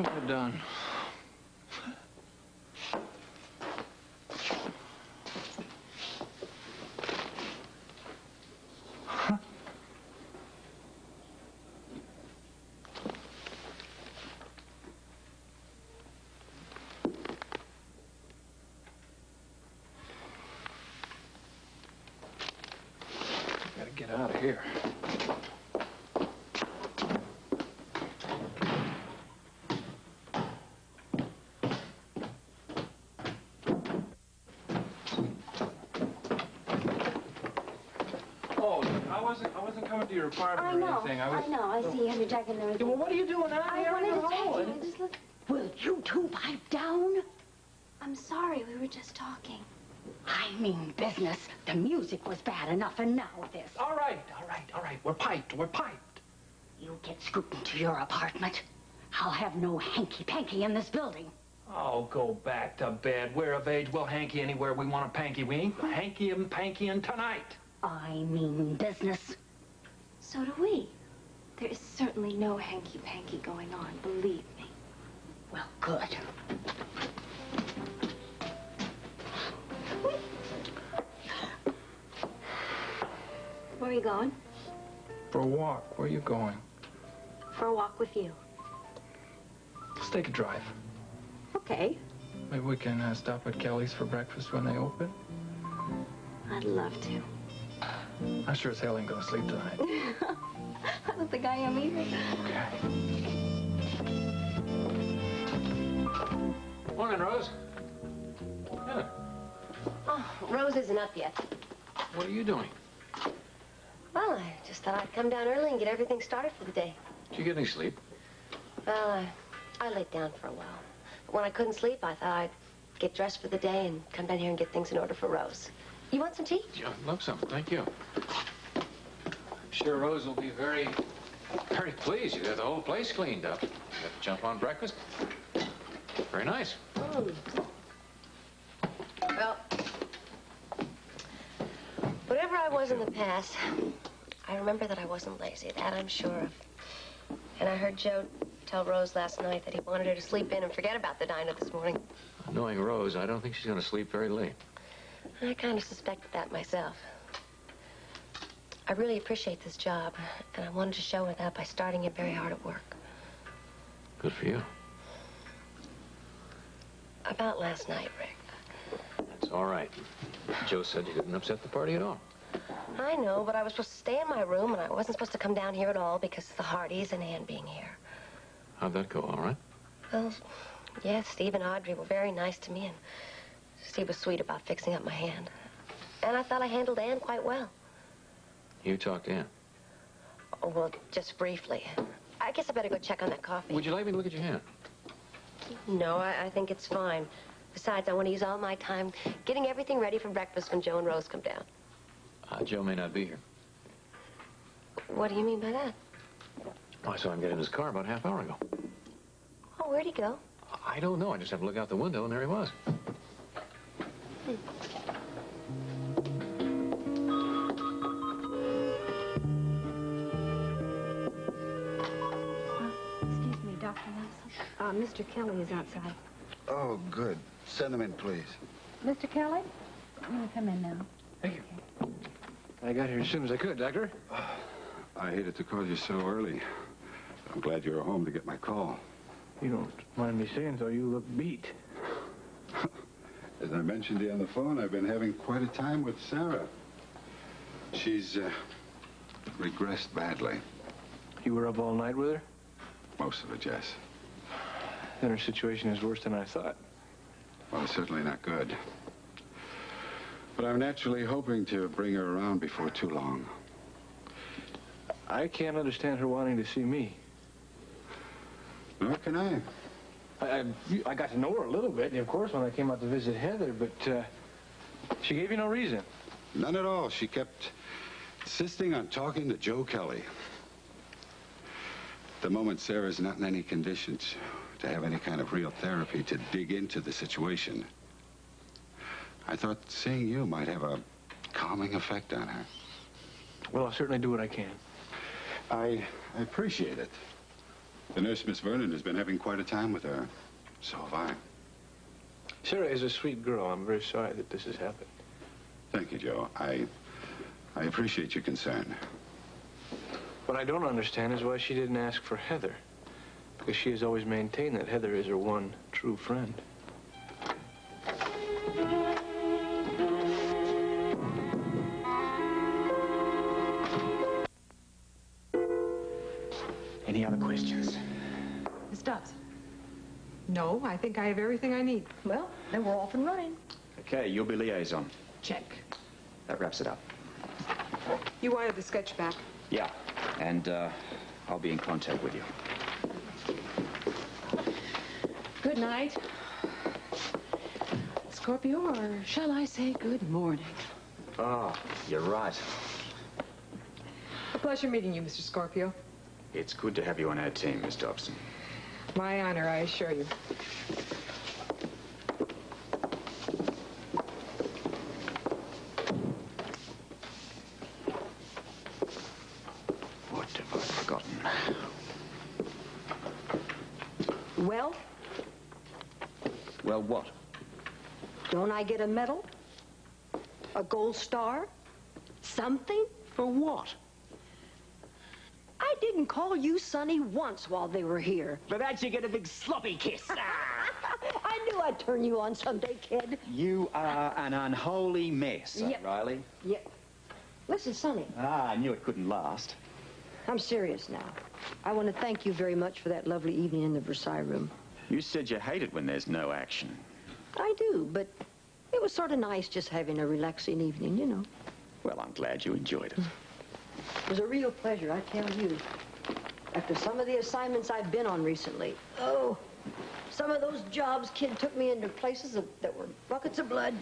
What have I done? Gotta get out of here. I wasn't coming to your apartment or anything. I know. I see you have your jacket and everything. Well, what are you doing out here? I wanted to tell you. Just look. Will you two pipe down? I'm sorry. We were just talking. I mean business. The music was bad enough, and now this. All right. We're piped. You get Scruton to your apartment. I'll have no hanky-panky in this building. Oh, go back to bed. We're of age. We'll hanky anywhere we want to panky. We ain't hanky-panky-ing tonight. I mean business. So do we. There is certainly no hanky-panky going on, believe me. Well, good. Where are you going? For a walk. Where are you going? For a walk with you. Let's take a drive. Okay. Maybe we can stop at Kelly's for breakfast when they open. I'd love to. I sure as hell ain't gonna sleep tonight. I don't think I am either. Okay. Morning, Rose. Yeah. Oh, Rose isn't up yet. What are you doing? Well, I just thought I'd come down early and get everything started for the day. Did you get any sleep? Well, I laid down for a while. But when I couldn't sleep, I thought I'd get dressed for the day and come down here and get things in order for Rose. You want some tea? Yeah, I'd love some. Thank you. I'm sure Rose will be very pleased. You got the whole place cleaned up. You got to jump on breakfast. Very nice. Well, whatever I was in the past, I remember that I wasn't lazy. That I'm sure of. And I heard Joe tell Rose last night that he wanted her to sleep in and forget about the diner this morning. Knowing Rose, I don't think she's going to sleep very late. I kind of suspected that myself. I really appreciate this job, and I wanted to show her that by starting it very hard at work. Good for you. About last night, Rick. That's all right. Joe said you didn't upset the party at all. I know, but I was supposed to stay in my room, and I wasn't supposed to come down here at all because of the Hardys and Ann being here. How'd that go, all right? Well, yes, Steve and Audrey were very nice to me, and Steve was sweet about fixing up my hand. And I thought I handled Ann quite well. You talked to Ann? Oh, well, just briefly. I guess I better go check on that coffee. Would you like me to look at your hand? No, I think it's fine. Besides, I want to use all my time getting everything ready for breakfast when Joe and Rose come down. Joe may not be here. What do you mean by that? I saw him get in his car about a half hour ago. Oh, where'd he go? I don't know. I just have to look out the window, and there he was. Excuse me, Dr. Nelson. Mr. Kelly is outside. Oh, good. Send them in, please. Mr. Kelly? You can come in now. Thank you. I got here as soon as I could, Doctor. I hated to call you so early. I'm glad you were home to get my call. You don't mind me saying so. You look beat. As I mentioned to you on the phone, I've been having quite a time with Sarah. She's regressed badly. You were up all night with her? Most of it, yes. Then her situation is worse than I thought. Well, it's certainly not good. But I'm naturally hoping to bring her around before too long. I can't understand her wanting to see me. Nor can I. I got to know her a little bit, of course, when I came out to visit Heather, but she gave you no reason. None at all. She kept insisting on talking to Joe Kelly. At the moment, Sarah's not in any conditions to have any kind of real therapy to dig into the situation. I thought seeing you might have a calming effect on her. Well, I'll certainly do what I can. I appreciate it. The nurse, Miss Vernon, has been having quite a time with her. So have I. Sarah is a sweet girl. I'm very sorry that this has happened. Thank you, Joe. I appreciate your concern. What I don't understand is why she didn't ask for Heather. Because she has always maintained that Heather is her one true friend. Any other questions? Miss Dobson? No, I think I have everything I need. Well, then we're off and running. Okay, you'll be liaison. Check. That wraps it up. You wanted the sketch back? Yeah, and I'll be in contact with you. Good night. Scorpio, or shall I say good morning? Oh, you're right. A pleasure meeting you, Mr. Scorpio. It's good to have you on our team, Miss Dobson. My honor, I assure you. What have I forgotten? Well, Well, what? don't I get a medal? A gold star? Something? For what? I didn't call you Sonny once while they were here. For that, you get a big sloppy kiss. I knew I'd turn you on someday, kid. You are an unholy mess, Yep. Riley. Yeah. Listen, Sonny, I knew it couldn't last. I'm serious now. I want to thank you very much for that lovely evening in the Versailles room. You said you hate it when there's no action. I do, but it was sort of nice just having a relaxing evening, you know. Well, I'm glad you enjoyed it. It was a real pleasure, I tell you. After some of the assignments I've been on recently, oh, some of those jobs kid took me into places that were buckets of blood.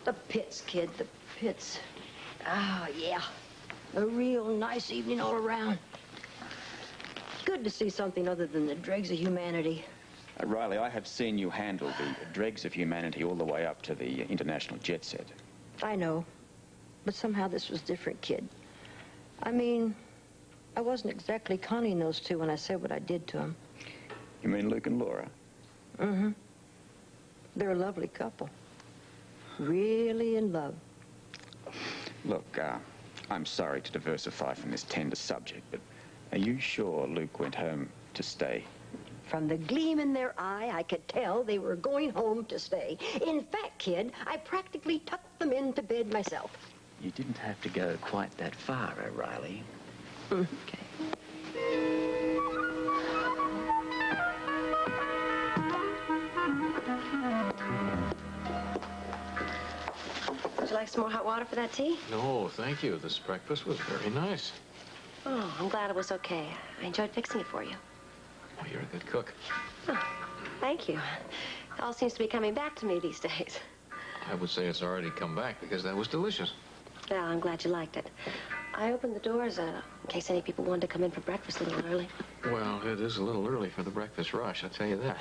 The pits, kid, the pits. Ah, yeah. A real nice evening all around. Good to see something other than the dregs of humanity. Riley, I have seen you handle the dregs of humanity all the way up to the international jet set. I know, but somehow this was different, kid. I mean, I wasn't exactly conning those two when I said what I did to them. You mean Luke and Laura? Mm-hmm. They're a lovely couple. Really in love. Look, I'm sorry to diversify from this tender subject, but are you sure Luke went home to stay? From the gleam in their eye, I could tell they were going home to stay. In fact, kid, I practically tucked them into bed myself. You didn't have to go quite that far, Riley. Okay. Would you like some more hot water for that tea? No, thank you. This breakfast was very nice. Oh, I'm glad it was okay. I enjoyed fixing it for you. Oh, you're a good cook. Oh, thank you. It all seems to be coming back to me these days. I would say it's already come back because that was delicious. Well, I'm glad you liked it. I opened the doors in case any people wanted to come in for breakfast a little early. Well, it is a little early for the breakfast rush, I'll tell you that.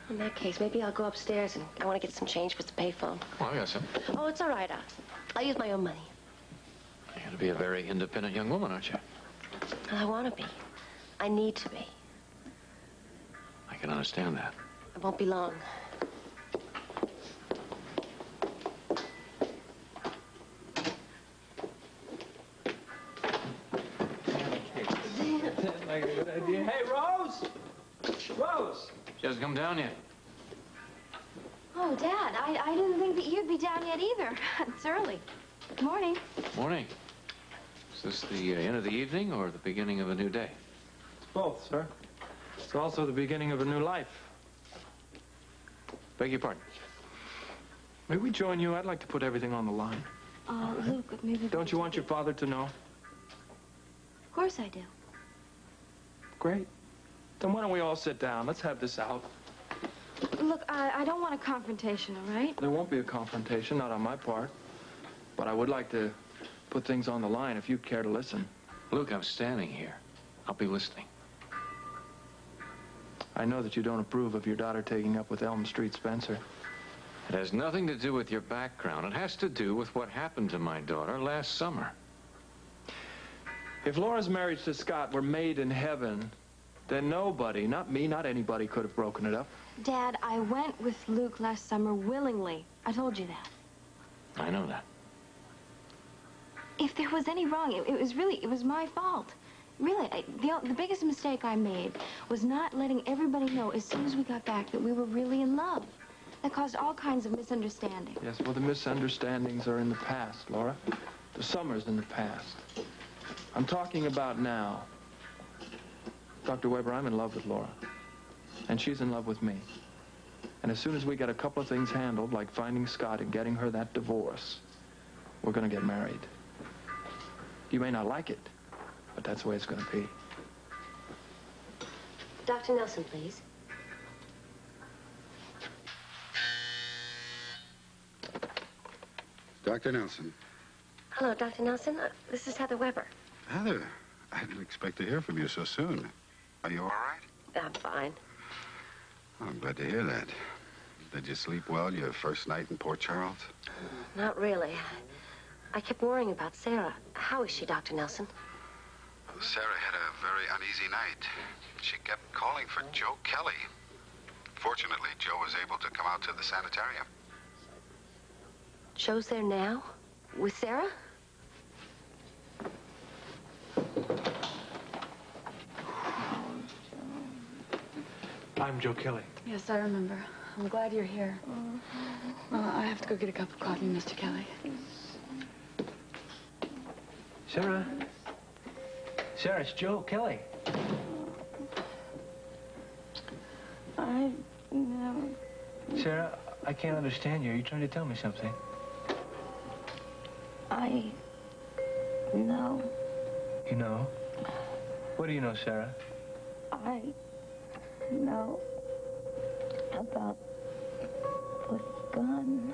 In that case, maybe I'll go upstairs and I want to get some change for the payphone. Well, I got some. Oh, it's all right. I'll use my own money. You're to be a very independent young woman, aren't you? I want to be. I need to be. I can understand that. It won't be long. Like a good idea. Hey, Rose! Rose! She hasn't come down yet. Oh, Dad, I didn't think that you'd be down yet either. It's early. Good morning. Morning. Is this the end of the evening or the beginning of a new day? Both, sir. It's also the beginning of a new life. Beg your pardon. May we join you? I'd like to put everything on the line. Luke, maybe... Don't you want your father to know? Of course I do. Great. Then why don't we all sit down? Let's have this out. Look, I don't want a confrontation, all right? There won't be a confrontation, not on my part. But I would like to put things on the line if you'd care to listen. Luke, I'm standing here. I'll be listening. I know that you don't approve of your daughter taking up with Elm Street Spencer. It has nothing to do with your background. It has to do with what happened to my daughter last summer. If Laura's marriage to Scott were made in heaven, then nobody, not me, not anybody, could have broken it up. Dad, I went with Luke last summer willingly. I told you that. I know that. If there was any wrong, it was my fault. Really, the biggest mistake I made was not letting everybody know as soon as we got back that we were really in love. That caused all kinds of misunderstandings. Yes, well, the misunderstandings are in the past, Laura. The summer's in the past. I'm talking about now. Dr. Weber, I'm in love with Laura. And she's in love with me. And as soon as we get a couple of things handled, like finding Scott and getting her that divorce, we're going to get married. You may not like it, but that's the way it's going to be. Dr. Nelson, please. Dr. Nelson. Hello, Dr. Nelson. This is Heather Weber. Heather, I didn't expect to hear from you so soon. Are you all right? I'm fine. Oh, I'm glad to hear that. Did you sleep well your first night in Port Charles? Not really. I kept worrying about Sarah. How is she, Dr. Nelson? Sarah had a very uneasy night. She kept calling for Joe Kelly. Fortunately, Joe was able to come out to the sanitarium. Joe's there now? With Sarah? I'm Joe Kelly. Yes, I remember. I'm glad you're here. I have to go get a cup of coffee, Mr. Kelly. Sarah? Sarah, it's Joe Kelly. I never... Sarah, I can't understand you. Are you trying to tell me something? I know. You know? What do you know, Sarah? I know about the gun.